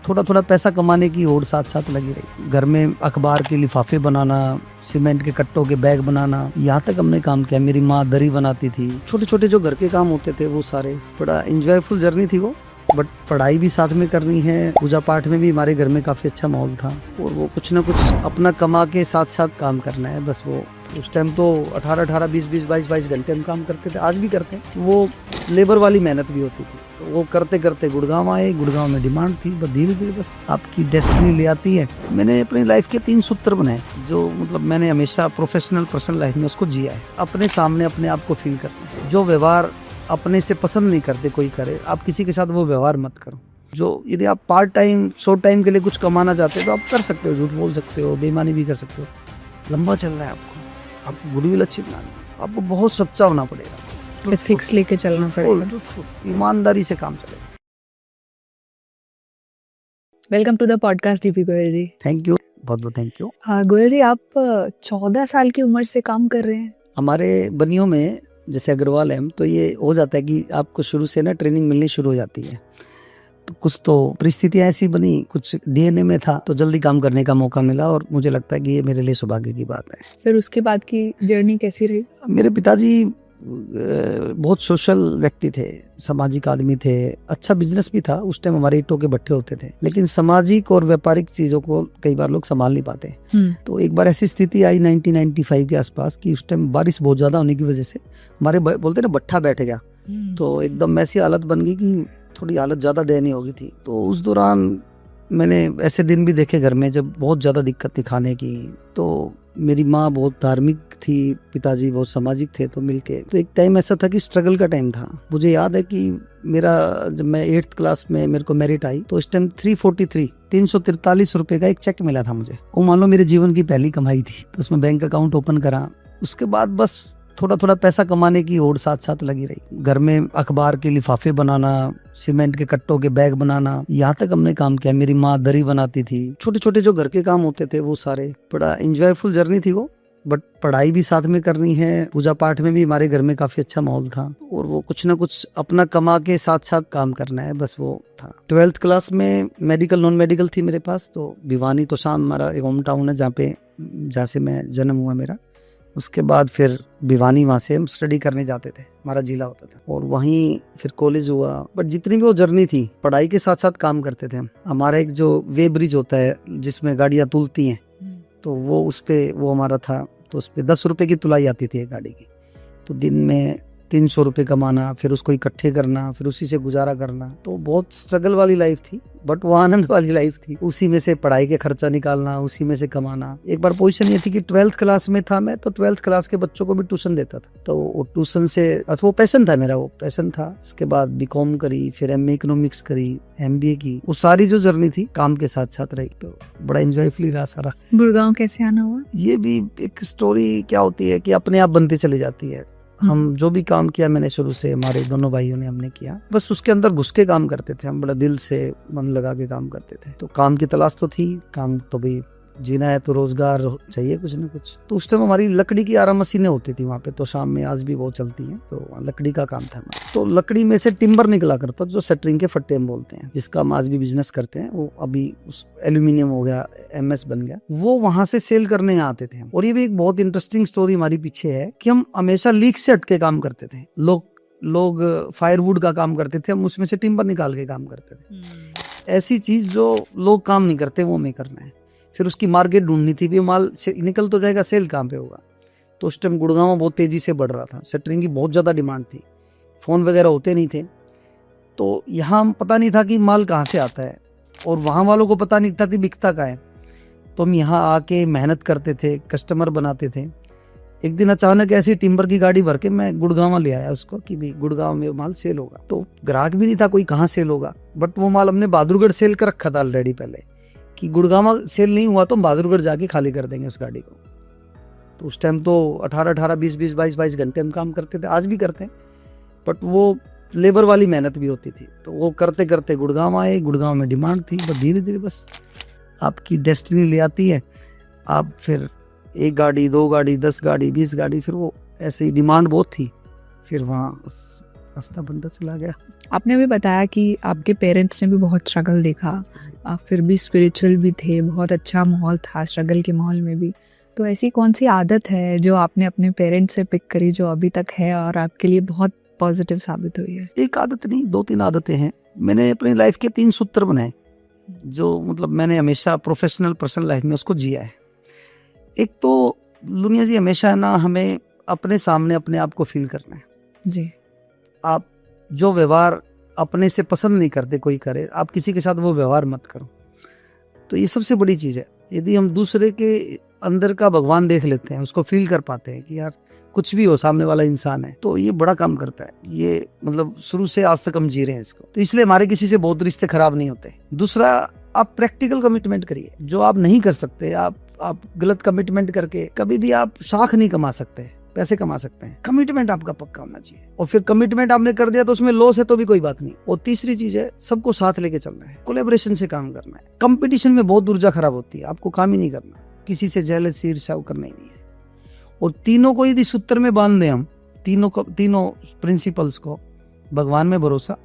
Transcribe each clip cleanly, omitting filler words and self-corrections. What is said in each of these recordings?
थोड़ा थोड़ा पैसा कमाने की होड़ साथ साथ लगी रही। घर में अखबार के लिफाफे बनाना, सीमेंट के कट्टों के बैग बनाना, यहाँ तक हमने काम किया। मेरी माँ दरी बनाती थी। छोटे छोटे जो घर के काम होते थे वो सारे, बड़ा एंजॉयफुल जर्नी थी वो। बट पढ़ाई भी साथ में करनी है, पूजा पाठ में भी हमारे घर में काफी अच्छा माहौल था, और वो कुछ ना कुछ अपना कमा के साथ साथ काम करना है बस। वो उस टाइम तो 18-18, 20-20, 22-22 घंटे हम काम करते थे, आज भी करते हैं। वो लेबर वाली मेहनत भी होती थी। तो वो करते करते गुड़गांव आए। गुड़गांव में डिमांड थी, बस धीरे धीरे बस आपकी डेस्टिनी ले आती है। मैंने अपनी लाइफ के 3 सूत्र बनाए, जो मतलब मैंने हमेशा प्रोफेशनल पर्सनल लाइफ में उसको जिया है। अपने सामने अपने आप को फील करना है। जो व्यवहार अपने से पसंद नहीं करते कोई करे, आप किसी के साथ वो व्यवहार मत करो। जो यदि आप पार्ट टाइम शॉर्ट टाइम के लिए कुछ कमाना चाहते हो तो आप कर सकते हो, झूठ बोल सकते हो, बेईमानी भी कर सकते हो। लंबा चलना है आपको गुडविल अच्छी बनानी है, आपको बहुत सच्चा होना पड़ेगा, फिक्स लेके चलना पड़ेगा, ईमानदारी से काम चलेगा। Welcome to the podcast DP Goyal ji. Thank you, बहुत बहुत थैंक यू। हाँ गोयल जी, आप 14 साल की उम्र से काम कर रहे हैं। हमारे बनियों में जैसे अग्रवाल है, तो ये हो जाता है कि आपको शुरू से ना ट्रेनिंग मिलनी शुरू हो जाती है। तो कुछ तो परिस्थितियां ऐसी बनी, कुछ डीएनए में था, तो जल्दी काम करने का मौका मिला, और मुझे लगता है कि ये मेरे लिए सौभाग्य की बात है। फिर उसके बाद की जर्नी कैसी रही? मेरे पिताजी बहुत सोशल व्यक्ति थे, सामाजिक आदमी थे। अच्छा बिजनेस भी था उस टाइम, हमारे ईंटों के भट्ठे होते थे, लेकिन सामाजिक और व्यापारिक चीजों को कई बार लोग संभाल नहीं पाते। तो एक बार ऐसी स्थिति आई 1995 के आसपास कि उस टाइम बारिश बहुत ज्यादा होने की वजह से हमारे बोलते ना भट्ठा बैठ गया। तो एकदम ऐसी हालत बन गई कि थोड़ी हालत ज्यादा दयनीय हो गई थी। तो उस दौरान मैंने ऐसे दिन भी देखे घर में जब बहुत ज्यादा दिक्कत थी खाने की। तो मेरी माँ बहुत धार्मिक थी, पिताजी बहुत सामाजिक थे, तो मिलके तो एक टाइम ऐसा था कि स्ट्रगल का टाइम था। मुझे याद है कि मेरा जब मैं 8th क्लास में मेरे को मेरिट आई, तो इस टाइम 343 रुपए का एक चेक मिला था मुझे। वो मान लो मेरे जीवन की पहली कमाई थी। तो उसमें बैंक अकाउंट ओपन करा। उसके बाद बस थोड़ा थोड़ा पैसा कमाने की होड़ साथ साथ लगी रही। घर में अखबार के लिफाफे बनाना, सीमेंट के कट्टों के बैग बनाना, यहाँ तक हमने काम किया। मेरी माँ दरी बनाती थी। छोटे छोटे जो घर के काम होते थे वो सारे, बड़ा एंजॉयफुल जर्नी थी वो। बट पढ़ाई भी साथ में करनी है, पूजा पाठ में भी हमारे घर में काफी अच्छा माहौल था, और वो कुछ ना कुछ अपना कमा के साथ साथ काम करना है, बस वो था। 12th क्लास में मेडिकल नॉन मेडिकल थी मेरे पास। तो भिवानी तो शाम हमारा एक होम टाउन है जहाँ से मैं जन्म हुआ मेरा। उसके बाद फिर भिवानी, वहाँ से हम स्टडी करने जाते थे, हमारा जिला होता था, और वहीं फिर कॉलेज हुआ। बट जितनी भी वो जर्नी थी, पढ़ाई के साथ साथ काम करते थे हम। हमारा एक जो वे ब्रिज होता है जिसमें गाड़ियाँ तुलती हैं, तो वो उस पे वो हमारा था। तो उस पे 10 रुपए की तुलाई आती थी एक गाड़ी की। तो दिन में 300 रुपए कमाना, फिर उसको इकट्ठे करना, फिर उसी से गुजारा करना। तो बहुत स्ट्रगल वाली लाइफ थी, बट वो आनंद वाली लाइफ थी। उसी में से पढ़ाई के खर्चा निकालना, उसी में से कमाना। एक बार पोजीशन ये थी कि 12th क्लास में था मैं, तो 12th क्लास के बच्चों को भी ट्यूशन देता था। तो वो ट्यूशन से वो पैशन था मेरा, वो पैशन था। उसके बाद बीकॉम करी, फिर एमए इकोनॉमिक्स करी, एमबीए की। वो सारी जो जर्नी थी काम के साथ साथ रही, तो बड़ा एंजॉयफुली रहा सारा। गुड़गांव कैसे आना हुआ? ये भी एक स्टोरी क्या होती है कि अपने आप बनती चली जाती है। हम जो भी काम किया मैंने शुरू से, हमारे दोनों भाइयों ने हमने किया, बस उसके अंदर घुस के काम करते थे हम। बड़ा दिल से मन लगा के काम करते थे। तो काम की तलाश तो थी, काम तो भी जीना है तो रोजगार चाहिए कुछ ना कुछ। तो उस टाइम हमारी लकड़ी की आरा मशीनें होती थी वहाँ पे, तो शाम में आज भी वो चलती हैं। तो लकड़ी का काम था हमारा। तो लकड़ी में से टिम्बर निकला करता, जो शटरिंग के फट्टे हम बोलते हैं, जिसका हम आज भी बिजनेस करते हैं। वो अभी एल्यूमिनियम हो गया, एमएस बन गया। वो वहां से सेल करने आते थे हम। और ये भी एक बहुत इंटरेस्टिंग स्टोरी हमारी पीछे है कि हम हमेशा लीक से हटके काम करते थे। लोग फायरवुड का काम करते थे, हम उसमें से टिम्बर निकाल के काम करते थे। ऐसी चीज जो लोग काम नहीं करते वो हमें करना है। फिर उसकी मार्केट ढूंढनी थी, भी माल निकल तो जाएगा, सेल कहाँ पे होगा। तो उस टाइम गुड़गांव बहुत तेजी से बढ़ रहा था, शटरिंग की बहुत ज़्यादा डिमांड थी, फ़ोन वगैरह होते नहीं थे। तो यहाँ पता नहीं था कि माल कहाँ से आता है, और वहाँ वालों को पता नहीं था कि बिकता कहाँ है। तो हम यहाँ आके मेहनत करते थे, कस्टमर बनाते थे। एक दिन अचानक ऐसी टिम्बर की गाड़ी भर के मैं गुड़गांव ले आया उसको कि भाई गुड़गांव में माल सेल होगा। तो ग्राहक भी नहीं था कोई, कहाँ सेल होगा। बट वो माल हमने बहादुरगढ़ सेल कर रखा था ऑलरेडी पहले, कि गुड़गांव सेल नहीं हुआ तो हम बहादुरगढ़ जाके खाली कर देंगे उस गाड़ी को। तो उस टाइम तो 18-18, 20-20, 22-22 घंटे हम काम करते थे, आज भी करते हैं। बट वो लेबर वाली मेहनत भी होती थी। तो वो करते करते गुड़गांव आए। गुड़गांव में डिमांड थी, बस धीरे धीरे बस आपकी डेस्टिनी ले आती है। आप फिर 1 गाड़ी, 2 गाड़ी, 10 गाड़ी, 20 गाड़ी, फिर वो ऐसे ही डिमांड बहुत थी। फिर वहाँ रास्ता बनता चला गया। आपने अभी बताया कि आपके पेरेंट्स ने भी बहुत स्ट्रगल देखा, आप फिर भी स्पिरिचुअल भी थे, बहुत अच्छा माहौल था स्ट्रगल के माहौल में भी। तो ऐसी कौन सी आदत है जो आपने अपने पेरेंट्स से पिक करी जो अभी तक है और आपके लिए बहुत पॉजिटिव साबित हुई है? एक आदत नहीं, 2-3 आदतें हैं। मैंने अपनी लाइफ के 3 सूत्र बनाए जो मतलब मैंने हमेशा प्रोफेशनल पर्सनल लाइफ में उसको जिया है। एक तो लुनिया जी हमेशा ना हमें अपने सामने अपने आप को फील करना है। जी। आप जो व्यवहार अपने से पसंद नहीं करते कोई करे, आप किसी के साथ वो व्यवहार मत करो। तो ये सबसे बड़ी चीज़ है। यदि हम दूसरे के अंदर का भगवान देख लेते हैं, उसको फील कर पाते हैं कि यार कुछ भी हो सामने वाला इंसान है, तो ये बड़ा काम करता है। ये मतलब शुरू से आज तक हम जी रहे हैं इसको, तो इसलिए हमारे किसी से बहुत रिश्ते खराब नहीं होते। दूसरा, आप प्रैक्टिकल कमिटमेंट करिए। जो आप नहीं कर सकते, आप गलत कमिटमेंट करके कभी भी आप शाख नहीं कमा सकते, पैसे कमा सकते हैं। कमिटमेंट आपका पक्का होना चाहिए, और फिर कमिटमेंट आपने कर दिया तो उसमें लॉस है तो भी कोई बात नहीं। और तीसरी चीज है, सबको साथ लेके चलना है, कोलैबोरेशन से काम करना है। कंपटीशन में बहुत ऊर्जा खराब होती है, आपको काम ही नहीं करना, किसी से जेलसी ईर्ष्या करना ही नहीं है। और तीनों को यदि सूत्र में बांध दें हम, तीनों प्रिंसिपल्स को, भगवान में भरोसा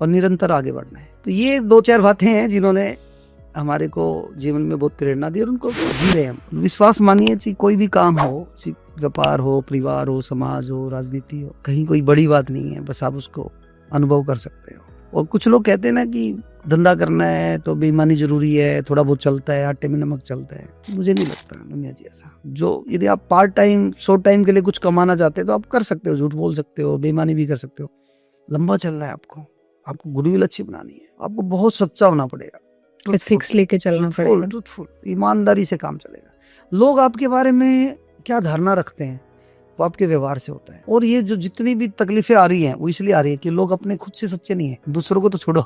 और निरंतर आगे बढ़ना है। तो ये 2-4 बातें हैं जिन्होंने हमारे को जीवन में बहुत प्रेरणा दी और उनको जी रहे हम। विश्वास मानिए कि कोई भी काम हो, व्यापार हो, परिवार हो, समाज हो, राजनीति हो, कहीं कोई बड़ी बात नहीं है, बस आप उसको अनुभव कर सकते हो। और कुछ लोग कहते हैं ना कि धंधा करना है तो बेईमानी जरूरी है, थोड़ा बहुत चलता है, आटे में नमक चलता है। मुझे नहीं लगता दुनिया जी ऐसा। जो यदि आप पार्ट टाइम शॉर्ट टाइम के लिए कुछ कमाना चाहते हैं तो आप कर सकते हो, झूठ बोल सकते हो, बेईमानी भी कर सकते हो। लंबा चलना है आपको गुडविल अच्छी बनानी है, आपको बहुत सच्चा होना पड़ेगा, फिक्स लेके चलना पड़ेगा, ट्रूथफुल, ईमानदारी से काम चलेगा। लोग आपके बारे में क्या धारणा रखते हैं वो आपके व्यवहार से होता है। और ये जो जितनी भी तकलीफें आ रही हैं वो इसलिए आ रही है कि लोग अपने खुद से सच्चे नहीं है, दूसरों को तो छोड़ो।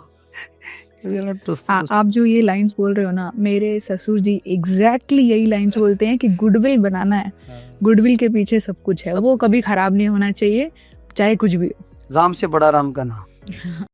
आप जो ये लाइंस बोल रहे हो ना, मेरे ससुर जी एग्जैक्टली यही लाइंस बोलते हैं कि गुडविल बनाना है, गुडविल के पीछे सब कुछ है, वो कभी खराब नहीं होना चाहिए चाहे कुछ भी हो। राम से बड़ा राम का नाम।